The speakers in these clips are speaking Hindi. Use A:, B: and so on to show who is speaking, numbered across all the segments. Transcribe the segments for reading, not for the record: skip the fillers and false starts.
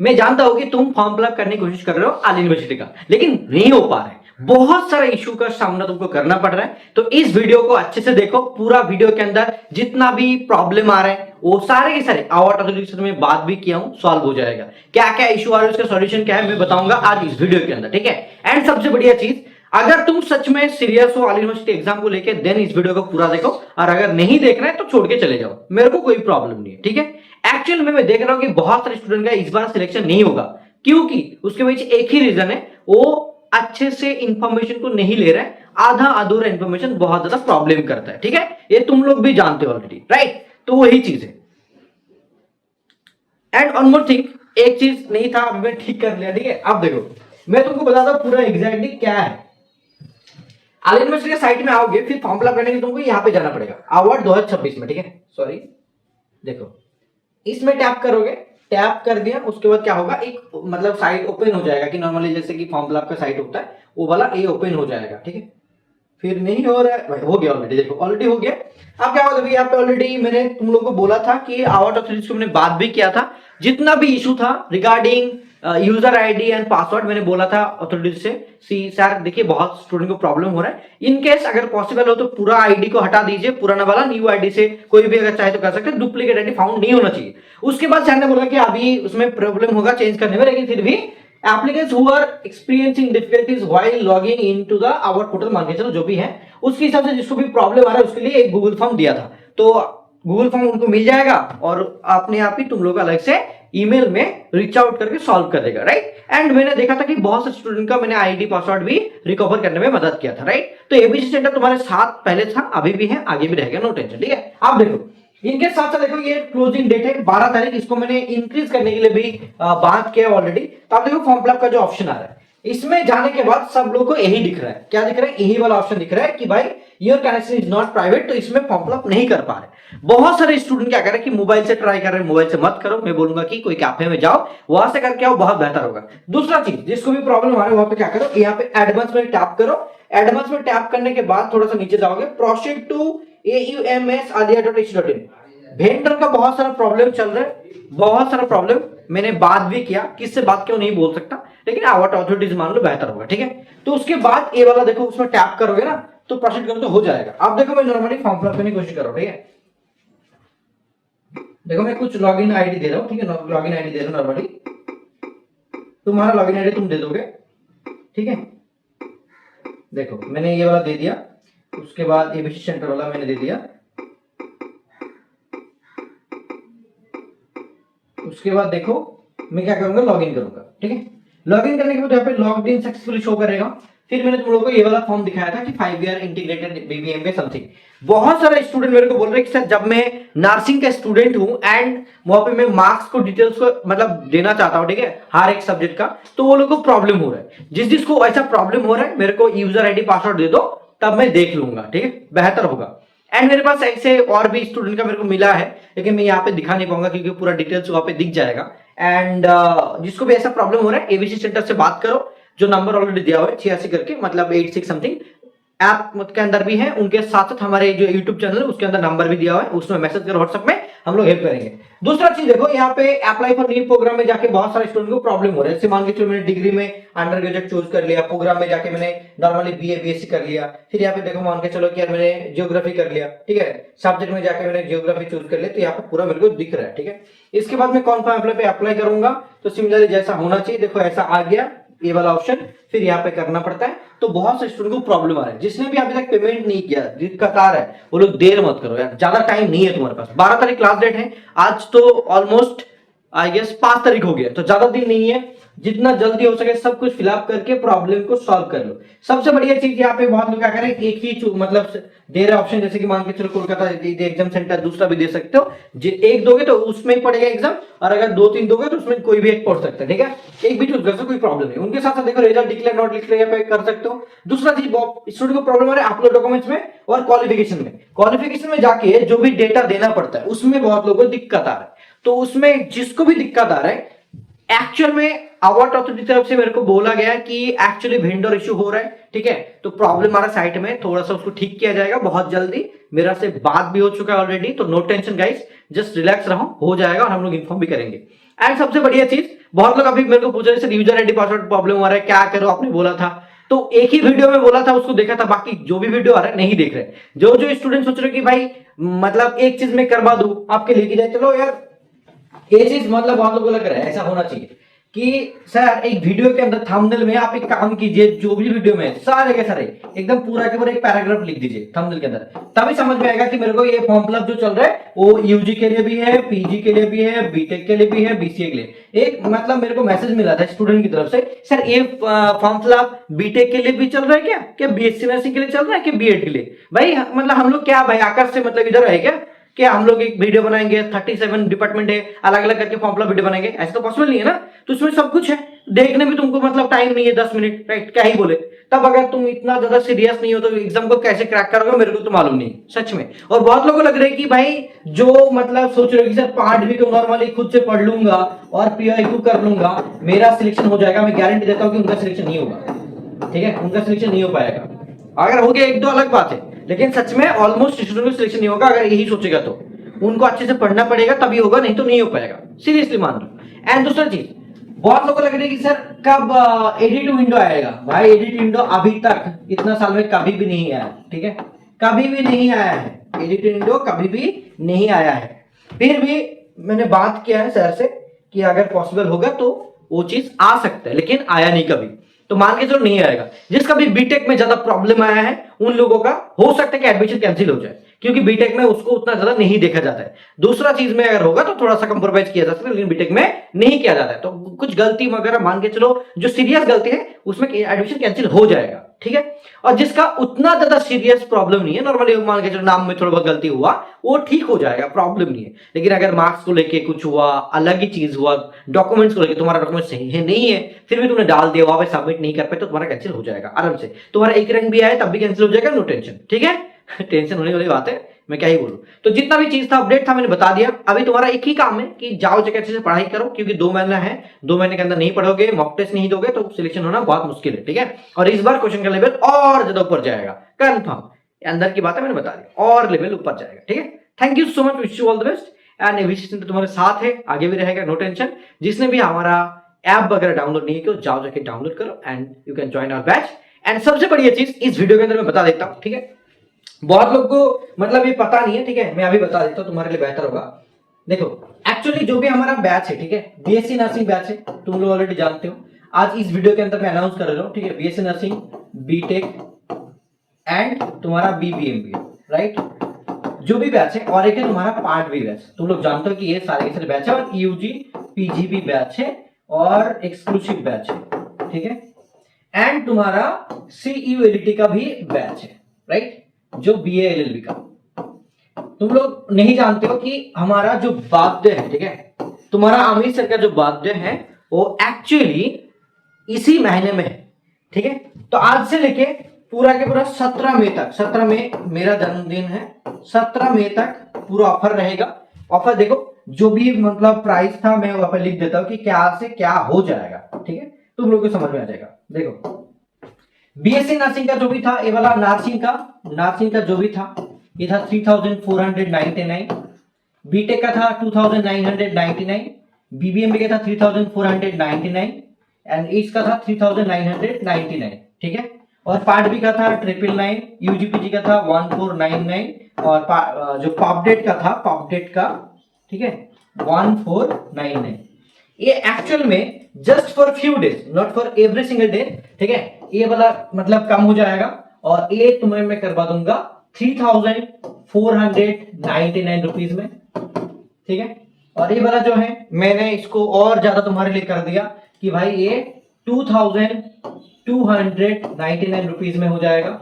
A: मैं जानता हूं कि तुम फॉर्म फिलअप करने की कोशिश कर रहे हो आल यूनिवर्सिटी का, लेकिन नहीं हो पा रहा है, बहुत सारा इशू का सामना तुमको करना पड़ रहा है। तो इस वीडियो को अच्छे से देखो, पूरा वीडियो के अंदर जितना भी प्रॉब्लम आ रहा है वो सारे के सारे आवर अथॉरिटी में बात भी किया हूं, सॉल्व हो जाएगा। क्या क्या इशू आ रहा है, उसका सॉल्यूशन क्या है, मैं बताऊंगा आज इस वीडियो के अंदर, ठीक है। एंड सबसे बढ़िया चीज, अगर तुम सच में सीरियस हो आल यूनिवर्सिटी एग्जाम को लेके, देन इस वीडियो को पूरा देखो, और अगर नहीं देखना है तो छोड़ के चले जाओ, मेरे को कोई प्रॉब्लम नहीं है, ठीक है। एक्चुअल में मैं देख रहा हूं कि बहुत सारे स्टूडेंट का इस बार सिलेक्शन नहीं होगा, क्योंकि उसके पीछे एक ही रीजन है, वो अच्छे से इंफॉर्मेशन को नहीं ले रहा है, आधा अधूरा इंफॉर्मेशन बहुत ज्यादा प्रॉब्लम करता है, ठीक है। ये तुम लोग भी जानते हो ऑलरेडी, राइट। तो वही चीज है। एंड वन मोर थिंग, एक चीज नहीं था, अभी मैं ठीक कर लिया, ठीक है। अब देखो, मैं तुमको बताता हूं पूरा एग्जैक्टली क्या है। आल यूनिवर्सिटी के साइट में आओगे, फिर फॉर्म फिलअप करने के लिए तुमको यहाँ पे जाना पड़ेगा, अवार्ड 2026 में, ठीक है। सॉरी, देखो इसमें टैप करोगे, टैप कर दिया, उसके बाद क्या होगा, एक मतलब साइट ओपन हो जाएगा कि नॉर्मली जैसे कि फॉर्म फिलअप का साइट होता है वो वाला, ये ओपन हो जाएगा, ठीक है। फिर नहीं हो रहा है, हो गया ऑलरेडी, देखो ऑलरेडी हो गया। अब क्या होगा, यहाँ पे ऑलरेडी मैंने तुम लोगों को बोला था कि आउट ऑथोरिटीज को मैंने बात भी किया था, जितना भी इशू था regarding user ID and password, मैंने बोला था अथॉरिटीज से, सी सर देखिए बहुत स्टूडेंट को प्रॉब्लम हो रहा है, इन केस अगर पॉसिबल हो तो पूरा आईडी को हटा दीजिए, पुराना वाला न्यू आईडी से कोई भी अगर चाहे तो कर सकते हैं, डुप्लीकेट आईडी फाउंड नहीं होना चाहिए। उसके बाद सर ने बोला कि अभी उसमें प्रॉब्लम होगा चेंज करने में, लेकिन फिर भी applicants who are experiencing difficulties while logging into the our portal, मान के चलो जो भी है उसके हिसाब से जिसको भी प्रॉब्लम आ रहा है उसके लिए एक गूगल फॉर्म दिया था, तो गूगल फॉर्म उनको मिल जाएगा और अपने आप ही तुम लोग अलग से ईमेल में रीच आउट करके सॉल्व कर देगा, राइट। एंड मैंने देखा था कि बहुत से स्टूडेंट का मैंने आईडी पासवर्ड भी रिकवर करने में मदद किया था, राइट। तो एबीसी सेंटर तुम्हारे साथ पहले था, अभी भी है, आगे भी रहेगा, नो टेंशन, ठीक है। आप देखो इनके साथ साथ देखो ये क्लोजिंग डेट है 12 तारीख, इसको मैंने इंक्रीज करने के लिए भी बात किया ऑलरेडी। तो आप देखो फॉर्म फिलअप का जो ऑप्शन आ रहा है, इसमें जाने के बाद सब लोग को यही दिख रहा है, क्या दिख रहा है, यही वाला ऑप्शन दिख रहा है कि भाई your connection is not private, तो इसमें फॉर्म फिलअप नहीं कर पा रहे। बहुत सारे स्टूडेंट क्या कर रहे हैं कि मोबाइल से ट्राई कर रहे हैं, मोबाइल से मत करो, मैं बोलूंगा कि कोई कैफे में जाओ, वहां से करके आओ, बहुत बेहतर होगा। दूसरा चीज, जिसको भी प्रॉब्लम आ रहा है वहां पे क्या करो, यहाँ पे एडवांस में टैप करो, एडवांस में टैप करने के बाद थोड़ा सा नीचे जाओगे, प्रोसीड टू AUMS.ADIA.AC.in, वेंडर का बहुत सारा प्रॉब्लम चल रहा है, बहुत सारा प्रॉब्लम, मैंने बात भी किया, किससे बात क्यों नहीं बोल सकता, लेकिन आउट अथॉरिटीज मान लो बेहतर होगा, ठीक है। तो उसके बाद ये वाला देखो, उसमें टैप करोगे ना तो प्रोसीड करो तो हो जाएगा। अब देखो मैं नॉर्मली फॉर्म फिलअप करने की कोशिश कर रहा हूं, ठीक है। देखो मैं कुछ लॉगिन आईडी दे रहा हूं, ठीक है, लॉगिन आईडी दे रहा हूं नॉर्मली, तुम्हारा लॉगिन आईडी तुम दे दोगे, ठीक है। देखो मैंने ये वाला दे दिया, उसके बाद एबीसी सेंटर वाला मैंने दे दिया, उसके बाद देखो मैं क्या करूंगा, लॉगिन करूंगा, ठीक है। लॉगिन करने के बाद यहाँ पे लॉग्ड इन सक्सेसफुली शो करेगा। फिर मैंने तुम लोगों को ये वाला फॉर्म दिखाया था कि 5 ईयर इंटीग्रेटेड बीबीएमबीए समथिंग। बहुत सारे स्टूडेंट मेरे को बोल रहे हैं कि सर जब मैं नर्सिंग का स्टूडेंट हूं एंड वहां पे मैं मार्क्स को डिटेल्स को मतलब देना चाहता हूं, ठीक है, हर एक सब्जेक्ट का, तो वो लोग को प्रॉब्लम हो रहा है। जिसको ऐसा प्रॉब्लम हो रहा है मेरे को यूजर आईडी पासवर्ड दे दो, तब मैं देख लूंगा, ठीक है, बेहतर होगा। एंड मेरे पास ऐसे और भी स्टूडेंट का मेरे को मिला है, लेकिन मैं यहाँ पे दिखा नहीं पाऊंगा क्योंकि पूरा डिटेल्स वहां पे दिख जाएगा। एंड जिसको भी ऐसा प्रॉब्लम हो रहा है एबीसी सेंटर से बात करो, जो नंबर ऑलरेडी दिया हुआ है 86 करके, मतलब 86 समथिंग, ऐप के अंदर भी है, उनके साथ साथ हमारे जो यूट्यूब चैनल है उसके अंदर नंबर भी दिया हुआ है, उसमें मैसेज करो व्हाट्सएप में, हम लोग हेल्प करेंगे। दूसरा चीज देखो, यहाँ पे अप्लाई फॉर न्यू प्रोग्राम में जाके बहुत सारे स्टूडेंट को प्रॉब्लम हो रहा है। जैसे मान के चलो मैंने डिग्री में अंडर ग्रेजुएट चूज कर लिया, प्रोग्राम में जाके मैंने नॉर्मली बीए बीएससी कर लिया, फिर यहाँ पे देखो मान के चलो कि यार मैंने जियोग्राफी कर लिया, ठीक है, सब्जेक्ट में जाके मैंने जियोग्राफी चूज कर लिया, तो यहाँ पे पूरा मेरे को दिख रहा है, ठीक है। इसके बाद मैं कौन सा अप्लाई पे अप्लाई करूंगा, तो सिमिलरली जैसा होना चाहिए, देखो ऐसा आ गया ये वाला ऑप्शन, फिर यहाँ पे करना पड़ता है। तो बहुत से स्टूडेंट को प्रॉब्लम आ रहा है, जिसने भी अभी तक पेमेंट नहीं किया, दिक्कत आ रहा है, वो लोग देर मत करो यार, ज्यादा टाइम नहीं है तुम्हारे पास। 12 तारीख क्लास डेट है, आज तो ऑलमोस्ट आई गेस 5 तारीख हो गया, तो ज्यादा दिन नहीं है, जितना जल्दी हो सके सब कुछ फिलअप करके प्रॉब्लम को सॉल्व कर लो। सबसे बढ़िया चीज यहाँ पे बहुत लोग क्या करें, एक ही मतलब दे रहे ऑप्शन, जैसे कि मान के चलो कोलकाता एग्जाम सेंटर, दूसरा भी दे सकते हो, एक दोगे तो उसमें ही पड़ेगा एग्जाम, और अगर 2-3 दोगे तो उसमें कोई भी एक पढ़ सकता है, ठीक है, एक भी चूज कर सकते, कोई प्रॉब्लम नहीं। उनके साथ साथ देखो रिजल्ट डिक्लेयर नॉट डिक्लेयर पे कर सकते हो। दूसरा चीज स्टूडेंट को प्रॉब्लम आ रहा है अपलोड डॉक्यूमेंट्स में और क्वालिफिकेशन में जाके जो भी डेटा देना पड़ता है उसमें बहुत लोगों को दिक्कत आ रहा है। तो उसमें जिसको भी दिक्कत आ रहा है, एक्चुअल में अवार्ड अथॉरिटी की तरफ से मेरे को बोला गया कि एक्चुअली वेंडर इशू हो रहा है, ठीक है, तो प्रॉब्लम आ रहा है साइट में, थोड़ा सा उसको ठीक किया जाएगा बहुत जल्दी, मेरा से बात भी हो चुका है ऑलरेडी, तो no tension guys, just relax रहो, हो जाएगा और हम लोग इन्फॉर्म भी करेंगे। एंड सबसे बढ़िया चीज, बहुत लोग अभी मेरे को पूछ रहे थे यूजर आईडी पासवर्ड प्रॉब्लम हो रहा है, क्या करो, आपने बोला था। तो एक ही वीडियो में बोला था, उसको देखा था, बाकी जो भी वीडियो आ रहा है नहीं देख रहे। जो जो स्टूडेंट सोच रहे कि भाई मतलब एक चीज में करवा दूं आपके लेके जाए, चलो यार ये चीज मतलब बहुत लोगों को लग रहा है ऐसा होना चाहिए कि सर एक वीडियो के अंदर थंबनेल में आप एक काम कीजिए, जो भी वीडियो में सारे के सारे एकदम पूरा के पूरा एक पैराग्राफ लिख दीजिए थंबनेल के अंदर, तभी समझ में आएगा कि मेरे को ये फॉर्म फिलअप जो चल रहा है वो यूजी के लिए भी है, पीजी के लिए भी है, बीटेक के लिए भी है, बीसीए के लिए। एक मतलब मेरे को मैसेज मिला था स्टूडेंट की तरफ से, सर ये फॉर्म फिलअप बीटेक के लिए भी चल रहा है क्या बीएससी नर्सिंग के लिए चल रहा है, क्या बीएड के लिए? भाई मतलब हम लोग क्या भाई आकाश से मतलब इधर है क्या हम लोग एक वीडियो बनाएंगे, 37 डिपार्टमेंट है, अलग अलग करके फॉर्म फिलअप वीडियो बनाएंगे? ऐसा तो पॉसिबल नहीं है ना। तो इसमें सब कुछ है, देखने में तुमको मतलब टाइम नहीं है 10 मिनट, राइट? क्या ही बोले। तब अगर तुम इतना ज्यादा सीरियस नहीं हो तो एग्जाम को कैसे क्रैक करोगे, मेरे को तो मालूम नहीं सच में। और बहुत लोगों को लग रहा है कि भाई जो मतलब सोच रहे हो कि सर पार्ट भी तो नॉर्मली खुद से पढ़ लूंगा और पीआईक्यू कर लूंगा, मेरा सिलेक्शन हो जाएगा, मैं गारंटी देता हूं कि उनका सिलेक्शन नहीं होगा। ठीक है, उनका सिलेक्शन नहीं हो पाएगा। अगर हो गया एक दो अलग बात है, लेकिन सच में ऑलमोस्ट स्टूडेंट का सिलेक्शन नहीं होगा। अगर यही सोचेगा तो उनको अच्छे से पढ़ना पड़ेगा, तभी होगा, नहीं तो नहीं हो पाएगा, सीरियसली मान लो। एंड दूसरा चीज, बहुत लोगों को लग रहा है कि सर कब एडिट विंडो आएगा। भाई एडिट विंडो अभी तक इतना साल में कभी भी नहीं आया, ठीक है, कभी भी नहीं आया है। एडिट विंडो कभी भी नहीं आया है। फिर भी मैंने बात किया है सर से कि अगर पॉसिबल होगा तो वो चीज आ सकता है, लेकिन आया नहीं कभी, तो मान के चलो नहीं आएगा। जिसका भी बीटेक में ज्यादा प्रॉब्लम आया है उन लोगों का हो सकता है कि एडमिशन कैंसिल हो जाए, क्योंकि बीटेक में उसको उतना ज्यादा नहीं देखा जाता है। दूसरा चीज में अगर होगा तो थोड़ा सा कंप्रोमाइज किया जा सकता है, लेकिन बीटेक में नहीं किया जाता है। तो कुछ गलती वगैरह मान के चलो, जो सीरियस गलती है उसमें एडमिशन कैंसिल हो जाएगा, ठीक है। और जिसका उतना ज्यादा सीरियस प्रॉब्लम नहीं है, नॉर्मली मान के चलो नाम में थोड़ा बहुत गलती हुआ, वो ठीक हो जाएगा, प्रॉब्लम नहीं है। लेकिन अगर मार्क्स को लेके कुछ हुआ, अलग ही चीज हुआ, डॉक्यूमेंट्स को लेके तुम्हारा डॉक्यूमेंट सही है नहीं है, फिर भी तुमने डाल दिया, वहां पे सबमिट नहीं कर पाए, तो तुम्हारा कैंसिल हो जाएगा आराम से। तुम्हारा एक रैंक भी आया तब भी कैंसिल हो जाएगा, नो टेंशन, ठीक है। टेंशन होने वाली बात है, मैं क्या ही बोलूं। तो जितना भी चीज था, अपडेट था, मैंने बता दिया। अभी तुम्हारा एक ही काम है कि जाओ जगह अच्छे से पढ़ाई करो, क्योंकि 2 महीना है, 2 महीने के अंदर नहीं पढ़ोगे, मॉक टेस्ट नहीं दोगे तो सिलेक्शन होना बहुत मुश्किल है, ठीक है। और इस बार क्वेश्चन का लेवल और ज्यादा ऊपर जाएगा, कंफर्म। अंदर की बात है, मैंने बता दी, और लेवल ऊपर जाएगा, ठीक है। Thank you so much, wish you all the best. And aviation तो तुम्हारे साथ है, आगे भी रहेगा, नो टेंशन। जिसने भी हमारा ऐप वगैरह डाउनलोड नहीं किया, जाओ जाके डाउनलोड करो and you can join our batch. And सबसे बढ़िया चीज इस वीडियो के अंदर मैं बता देता हूं, ठीक है। बहुत लोग को मतलब ये पता नहीं है, ठीक है, मैं अभी बता देता हूं, तुम्हारे लिए बेहतर होगा। देखो एक्चुअली जो भी हमारा बैच है, ठीक है, बीएससी नर्सिंग बैच है, तुम लोग ऑलरेडी जानते हो। आज इस वीडियो के अंदर मैं अनाउंस कर रहा हूं, ठीक है, बीएससी नर्सिंग, बीटेक एंड तुम्हारा बीबीएमबी, राइट, जो भी बैच है। और एक है तुम्हारा पार्ट बी बैच। तुम लोग जानते हो कि ये सारे के सारे बैच है, और यूजी पीजीबी बैच है और एक्सक्लूसिव बैच है, ठीक है। एंड तुम्हारा सीयूएलटी का भी बैच है, राइट, जो बीए एलएलबी का। तुम लोग नहीं जानते हो कि हमारा जो बर्थडे है, ठीक है, तुम्हारा आमिर सर का जो बर्थडे है वो एक्चुअली इसी महीने में है, ठीक है। तो आज से लेके पूरा के पूरा 17 मई तक, 17 मई मेरा जन्मदिन है, 17 मई तक पूरा ऑफर रहेगा। ऑफर देखो, जो भी मतलब प्राइस था मैं वहां पर लिख देता हूं कि क्या से क्या हो जाएगा, ठीक है, तुम लोग को समझ में आ जाएगा। देखो बीएससी नर्सिंग का जो भी था, ये वाला नर्सिंग का जो भी था, ये था 3499, बीटेक का था 2999, बीबीएमबी का था 3499 एंड इसका था 3999, ठीक है। और पार्ट बी का था 999, यूजीपीजी का था 1499 और जो पॉपडेट का, ठीक है, 1499। ये एक्चुअल में just for few days, not for every single day, ठीक है। ये वाला मतलब कम हो जाएगा और ये तुम्हें मैं करवा दूंगा 3499 रुपीज में, ठीक है। और ये वाला जो है मैंने इसको और ज्यादा तुम्हारे लिए कर दिया कि भाई ये 2299 रुपीज में हो जाएगा।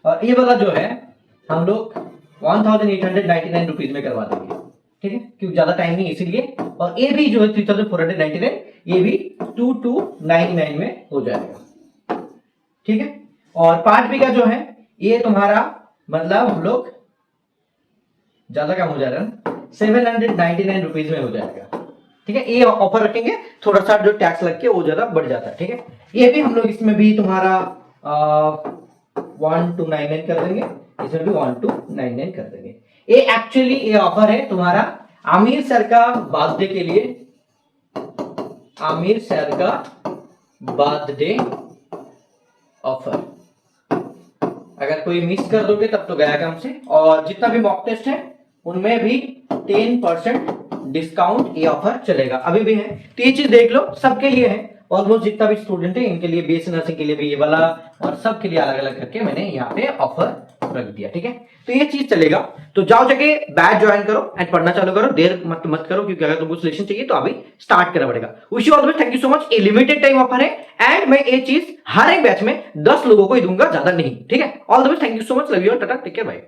A: और ये वाला जो है हम लोग 1899 रुपीज में करवा देंगे, ठीक है, क्योंकि ज्यादा टाइम नहीं इसीलिए। और ये भी जो है 3499, ये भी 2299 में हो जाएगा, ठीक है। और पार्ट बी का जो है ये तुम्हारा मतलब हम लोग ज्यादा कम हो जाएगा, 799 रुपीज में हो जाएगा, ठीक है। ये ऑफर रखेंगे, थोड़ा सा जो टैक्स लग के वो ज्यादा बढ़ जाता है, ठीक है। ये भी हम लोग इसमें भी तुम्हारा 1299 कर देंगे, इसमें भी 1299 कर देंगे। ये एक्चुअली ये ऑफर है तुम्हारा आमिर सर का बर्थडे के लिए, आमिर सर का बर्थडे ऑफर। अगर कोई मिस कर दोगे तब तो गया काम से। और जितना भी मॉक टेस्ट है उनमें भी 10% डिस्काउंट ये ऑफर चलेगा, अभी भी है। तो ये चीज देख लो, सबके लिए है ऑलमोस्ट, जितना भी स्टूडेंट है इनके लिए, बीएससी नर्सिंग के लिए भी ये वाला, और सबके लिए अलग अलग करके मैंने यहाँ पे ऑफर रख दिया, ठीक है। तो ये चीज चलेगा। तो जाओ जाके बैच ज्वाइन करो एंड पढ़ना चालू करो, देर मत करो, क्योंकि अगर तुमको सिलेक्शन चाहिए तो अभी स्टार्ट करना पड़ेगा। Wish you all the best, thank you so much. A limited time offer है एंड मैं ये चीज हर एक बैच में 10 लोगों को ही दूंगा, ज्यादा नहीं, ठीक है। All the best, thank you so much, love you, tata, take care, bye.